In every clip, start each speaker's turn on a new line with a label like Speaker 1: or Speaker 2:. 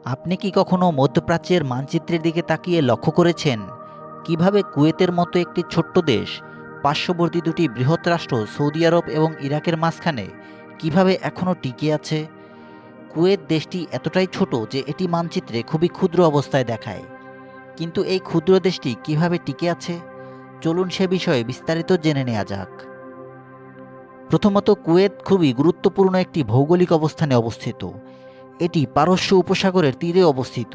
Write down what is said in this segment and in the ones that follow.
Speaker 1: আপনি কি কখনো মধ্যপ্রাচ্যের মানচিত্রের দিকে তাকিয়ে লক্ষ্য করেছেন কিভাবে কুয়েতের মতো একটি ছোট্ট দেশ পার্শ্ববর্তী দুটি বৃহৎ রাষ্ট্র সৌদি আরব এবং ইরাকের মাঝখানে কিভাবে এখনও টিকে আছে? কুয়েত দেশটি এতটাই ছোট যে এটি মানচিত্রে খুবই ক্ষুদ্র অবস্থায় দেখায়, কিন্তু এই ক্ষুদ্র দেশটি কিভাবে টিকে আছে চলুন সে বিষয়ে বিস্তারিত জেনে নেওয়া যাক। প্রথমত, কুয়েত খুবই গুরুত্বপূর্ণ একটি ভৌগোলিক অবস্থানে অবস্থিত। এটি পারস্য উপসাগরের তীরে অবস্থিত,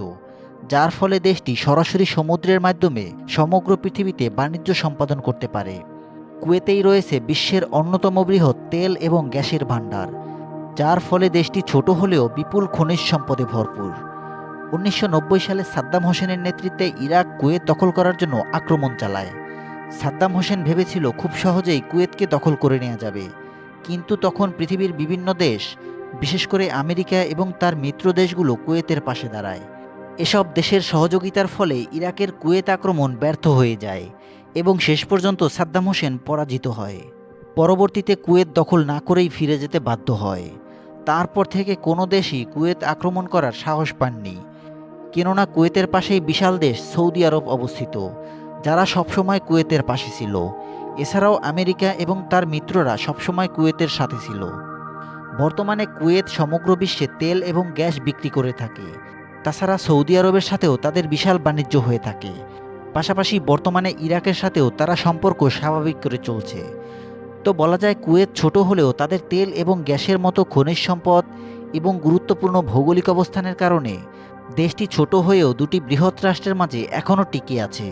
Speaker 1: যার ফলে দেশটি সরাসরি সমুদ্রের মাধ্যমে সমগ্র পৃথিবীতে বাণিজ্য সম্পাদন করতে পারে। কুয়েতেই রয়েছে বিশ্বের অন্যতম বৃহৎ তেল এবং গ্যাসের ভাণ্ডার, যার ফলে দেশটি ছোট হলেও বিপুল খনিজ সম্পদে ভরপুর। 1990 সালে সাদ্দাম হোসেনের নেতৃত্বে ইরাক কুয়েত দখল করার জন্য আক্রমণ চালায়। সাদ্দাম হোসেন ভেবেছিল খুব সহজেই কুয়েতকে দখল করে নেওয়া যাবে, কিন্তু তখন পৃথিবীর বিভিন্ন দেশ, বিশেষ করে আমেরিকা এবং তার মিত্র দেশগুলো কুয়েতের পাশে দাঁড়ায়। এসব দেশের সহযোগিতার ফলে ইরাকের কুয়েত আক্রমণ ব্যর্থ হয়ে যায় এবং শেষ পর্যন্ত সাদ্দাম হোসেন পরাজিত হয়। পরবর্তীতে কুয়েত দখল না করেই ফিরে যেতে বাধ্য হয়। তারপর থেকে কোনো দেশই কুয়েত আক্রমণ করার সাহস পাননি, কেননা কুয়েতের পাশেই বিশাল দেশ সৌদি আরব অবস্থিত, যারা সবসময় কুয়েতের পাশে ছিল। এছাড়াও আমেরিকা এবং তার মিত্ররা সবসময় কুয়েতের সাথে ছিল। বর্তমানে কুয়েত সমগ্র বিশ্বে তেল এবং গ্যাস বিক্রি করে থাকে। তাছাড়া সৌদি আরবের সাথেও তাদের বিশাল বাণিজ্য হয়ে থাকে। পাশাপাশি বর্তমানে ইরাকের সাথেও তারা সম্পর্ক স্বাভাবিক করে চলছে। তো বলা যায় কুয়েত ছোট হলেও তাদের তেল এবং গ্যাসের মতো খনিজ সম্পদ এবং গুরুত্বপূর্ণ ভৌগোলিক অবস্থানের কারণে দেশটি ছোট হয়েও দুটি বৃহৎ রাষ্ট্রের মাঝে এখনও টিকে আছে।